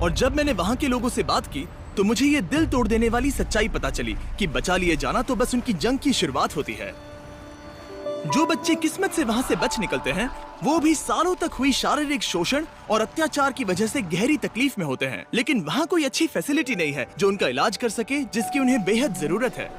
और जब मैंने वहाँ के लोगों से बात की तो मुझे ये दिल तोड़ देने वाली सच्चाई पता चली कि बचा लिए जाना तो बस उनकी जंग की शुरुआत होती है। जो बच्चे किस्मत से वहाँ से बच निकलते हैं वो भी सालों तक हुई शारीरिक शोषण और अत्याचार की वजह से गहरी तकलीफ में होते हैं, लेकिन वहाँ कोई अच्छी फैसिलिटी नहीं है जो उनका इलाज कर सके, जिसकी उन्हें बेहद जरूरत है।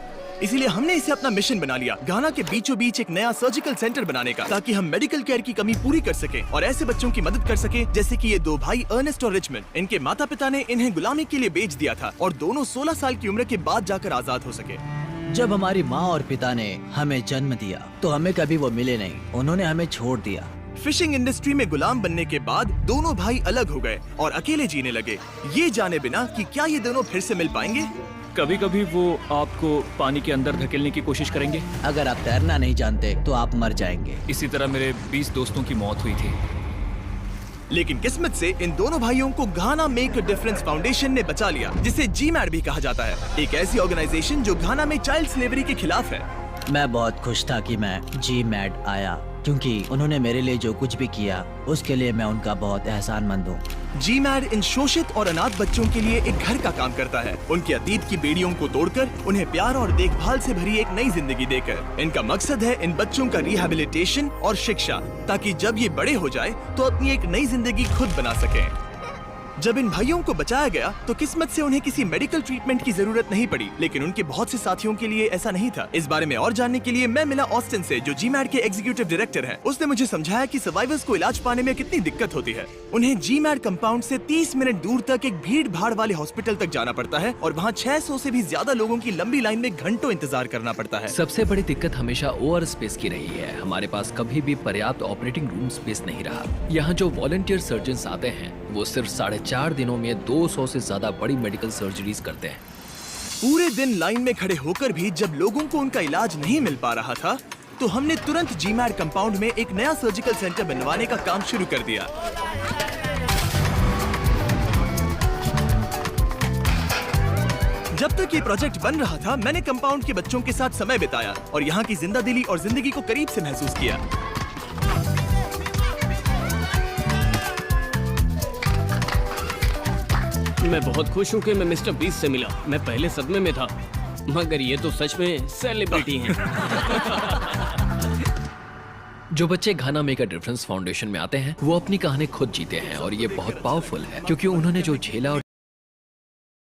इसीलिए हमने इसे अपना मिशन बना लिया, घाना के बीचों बीच एक नया सर्जिकल सेंटर बनाने का, ताकि हम मेडिकल केयर की कमी पूरी कर सके और ऐसे बच्चों की मदद कर सके जैसे कि ये दो भाई अर्नेस्ट और रिचमंड। इनके माता पिता ने इन्हें गुलामी के लिए बेच दिया था और दोनों 16 साल की उम्र के बाद जाकर आजाद हो सके। जब हमारी माँ और पिता ने हमें जन्म दिया तो हमें कभी वो मिले नहीं, उन्होंने हमें छोड़ दिया। फिशिंग इंडस्ट्री में गुलाम बनने के बाद दोनों भाई अलग हो गए और अकेले जीने लगे, ये जाने बिना कि क्या ये दोनों फिर से मिल पाएंगे। कभी कभी वो आपको पानी के अंदर धकेलने की कोशिश करेंगे। अगर आप तैरना नहीं जानते तो आप मर जाएंगे। इसी तरह मेरे 20 दोस्तों की मौत हुई थी। लेकिन किस्मत से इन दोनों भाइयों को घाना मेक अ डिफरेंस फाउंडेशन ने बचा लिया, जिसे GMAD भी कहा जाता है, एक ऐसी ऑर्गेनाइजेशन जो घाना में चाइल्ड स्लेवरी के खिलाफ है। मैं बहुत खुश था कि मैं GMAD आया, क्योंकि उन्होंने मेरे लिए जो कुछ भी किया उसके लिए मैं उनका बहुत एहसानमंद हूँ। GMAD इन शोषित और अनाथ बच्चों के लिए एक घर का काम करता है, उनके अतीत की बेड़ियों को तोड़कर उन्हें प्यार और देखभाल से भरी एक नई जिंदगी देकर। इनका मकसद है इन बच्चों का रिहैबिलिटेशन और शिक्षा, ताकि जब ये बड़े हो जाए तो अपनी एक नई जिंदगी खुद बना सकें। जब इन भाइयों को बचाया गया तो किस्मत से उन्हें किसी मेडिकल ट्रीटमेंट की जरूरत नहीं पड़ी, लेकिन उनके बहुत से साथियों के लिए ऐसा नहीं था। इस बारे में और जानने के लिए मैं मिला ऑस्टिन से, जो GMAD के एग्जीक्यूटिव डायरेक्टर हैं। उसने मुझे समझाया कि सर्वाइवर्स को इलाज पाने में कितनी दिक्कत होती है। उन्हें GMAD कंपाउंड से 30 मिनट दूर तक एक भीड़ भाड़ वाले हॉस्पिटल तक जाना पड़ता है और वहाँ 600 से भी ज्यादा लोगों की लंबी लाइन में घंटों इंतजार करना पड़ता है। सबसे बड़ी दिक्कत हमेशा ओवर स्पेस की रही है। हमारे पास कभी भी पर्याप्त ऑपरेटिंग रूम स्पेस नहीं रहा। यहाँ जो वॉलंटियर सर्जन आते हैं वो सिर्फ 4.5 दिनों में 200 से ज्यादा बड़ी मेडिकल सर्जरीज करते हैं। पूरे दिन लाइन में खड़े होकर भी जब लोगों को उनका इलाज नहीं मिल पा रहा था तो हमने तुरंत GMAD कंपाउंड में एक नया सर्जिकल सेंटर बनवाने का काम शुरू कर दिया। जब तक ये प्रोजेक्ट बन रहा था मैंने कंपाउंड के बच्चों के साथ समय बिताया और यहाँ की जिंदादिली और जिंदगी को करीब से महसूस किया। मैं बहुत खुश हूँ कि मैं मिस्टर बीस्ट से मिला। मैं पहले सदमे में था, मगर ये तो सच में सेलिब्रिटी हैं। जो बच्चे घाना मेक अ डिफरेंस फाउंडेशन में आते हैं वो अपनी कहानी खुद जीते हैं और ये बहुत पावरफुल है, क्योंकि उन्होंने जो झेला और